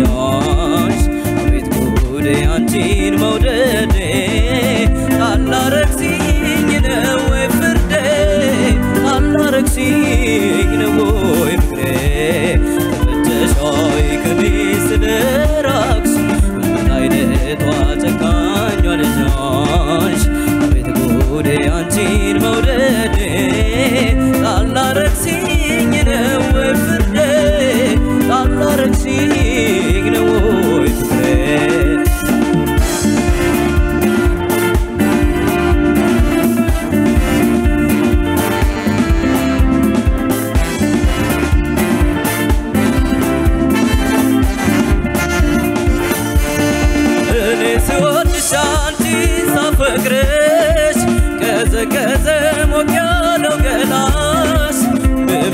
ልጆች አቤት ጉዴ አንቺን መውደዴ አላረክሲኝ ነው ወይ ፍርዴ አላረክሲኝ ነው ወይ ፍቅሬ ተመቸሾይ ከኔ ስለራቅሽ ምን አይነቷ ጨካኟ ልጆች አቤት ጉዴ አንቺን መውደዴ አላረክሲኝ ነው ወይ ፍርዴ አላረክሲኝ ነው ወይ ፍቅሬ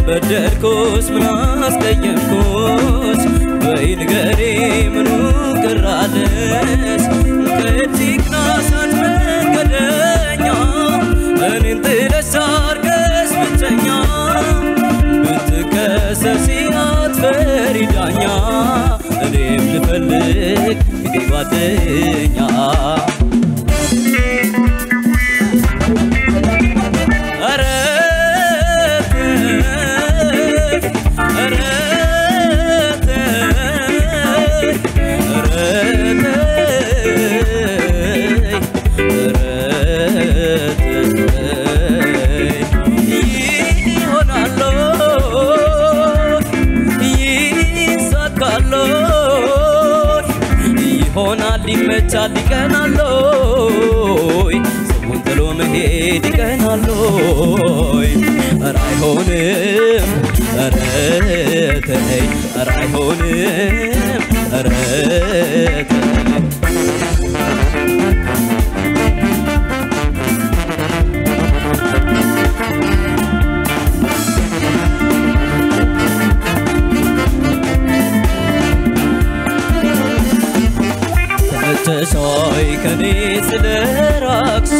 በደልኩስ ምን አስቀየምኩስ በይንገሪ ምኑ ቅራለስ ከቲክናሳት መንገደኛ እኔን ጥለሽ አርገሽ ብቸኛ ብትከሰሲ አትፈሪ ዳኛ እኔም ልፈልግ ፊቴ ጓደኛ ይመቻል ይቀናሎይ ሰውን ጥሎ መሄድ ይቀናሎይ ኧረ አይሆንም ኧረ ተይ ኧረ አይሆንም ኧረ ተይ ተመቸሾይ ከኔ ስለራቅሽ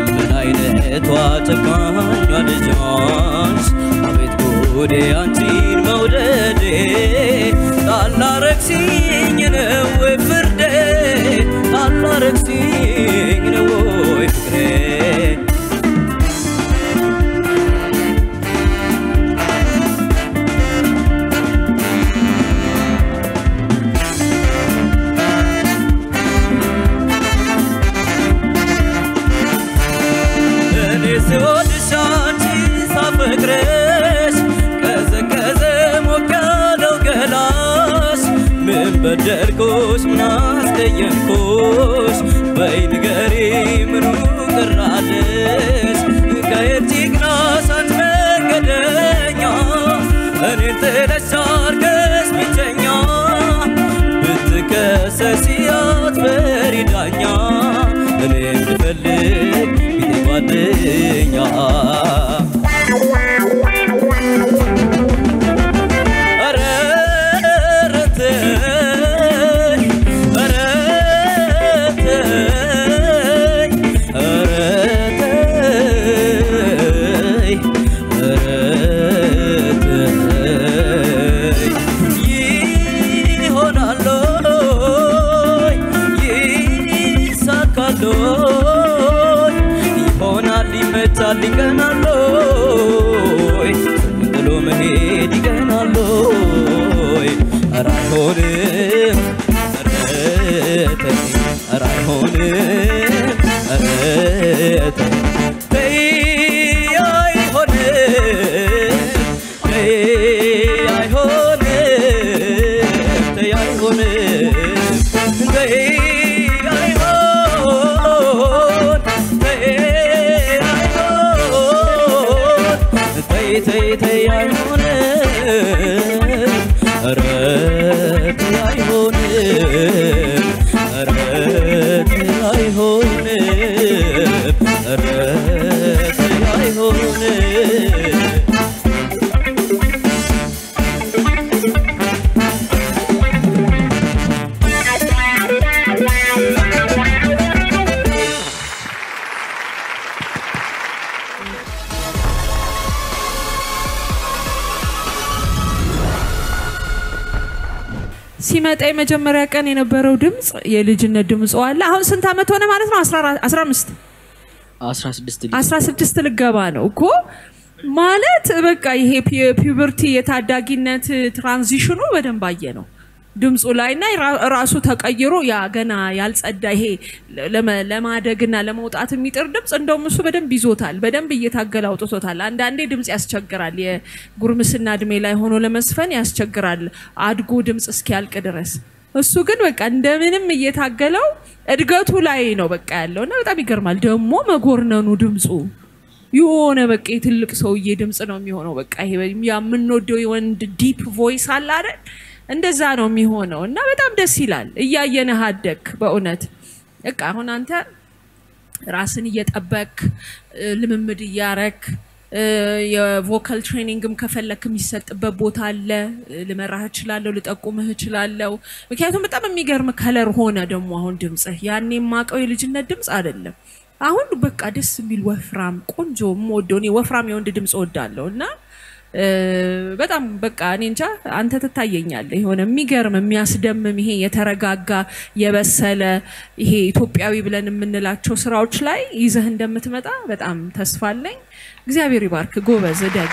ምን አይነቷ ጨካኟ ልጆች አቤት ጉዴ አንቺን መውደዴ አላረክሲኝ ነው ወይ ፍርዴ አላረክሲኝ ነው ወይ ፍቅሬ በደልኩሽ ምን አስቀየምኩሽ በይንገሪ ምኑ ቅራለሽ ከየቲክናሳት መንገደኛ እኔን ጥለሽ አርገሽ ብቸኛ ብትከሰሲ አትፈሪ ዳኛ እኔም ልፈልግ ፊቴ ጓደኛ ይሆናል ይመቻል ይቀናሎይ ሰውን ጥሎ መሄድ ይቀናሎይ ኧረ አይሆንም ኧረ ተይ ኧረ አይሆንም ኧረ ተይ አይሆንም ተይ አይሆንም ተይ አይሆንም ተይ ተይ ተይ አይሆንም ኧረ ተይ አይሆንም ኧረ ተይ አይሆንም ኧረ ተይ አይሆንም ስመጣ የመጀመሪያ ቀን የነበረው ድምጽ የልጅነት ድምጽ አለ አሁን ስንት አመት ሆነ ማለት ነው 14 15 16 ልገባ ነው እኮ ማለት በቃ ይሄ ፒዩበርቲ የታዳጊነት ትራንዚሽኑ በደንብ አየ ነው ድምጹ ላይና ራሱ ተቀይሮ ያ ገና ያልጸዳ ይሄ ለማደግና ለመውጣት የሚጥር ድምጽ እንደውም እሱ በደንብ ይዞታል በደንብ እየታገለ አውጥቶታል አንዳንዴ ድምጽ ያስቸግራል የጉርምስና እድሜ ላይ ሆኖ ለመስፈን ያስቸግራል አድጎ ድምጽ እስኪያልቅ ድረስ እሱ ግን በቃ እንደምንም እየታገለው እድገቱ ላይ ነው በቃ ያለውና በጣም ይገርማል ደግሞ መጎርነኑ ድምጹ የሆነ በቃ ትልቅ ሰውዬ ድምጽ ነው የሚሆነው በቃ ይሄ ያምንወደው የወንድ ዲፕ ቮይስ አለ አይደል እንደዛ ነው የሚሆነው እና በጣም ደስ ይላል እያየነህ አደክ በእውነት በቃ አሁን አንተ ራስን እየጠበቅ ልምምድ ያረክ የቮካል ትሬኒንግም ከፈለክ የሚሰጥበት ቦታ አለ ለመራህ ይችላል ልጠቁምህ ይችላል ምክንያቱም በጣም የሚገርም ከለር ሆነ ደግሞ አሁን ድምጽህ ያኔ ማቀው የልጅነት ድምጽ አይደለም አሁን በቃ ደስ የሚል ወፍራም ቆንጆ ሞዶኒ ወፍራም የወንድ ድምጽ ወዳለውና በጣም በቃ እኔ እንጃ አንተ ተታየኛለህ የሆነ የሚገርም የሚያስደምም ይሄ የተረጋጋ የበሰለ ይሄ ኢትዮጵያዊ ብለን የምንላቸው ስራዎች ላይ ይዘህ እንደምትመጣ በጣም ተስፋ አለኝ እግዚአብሔር ይባርክ ጎበዝ ደግ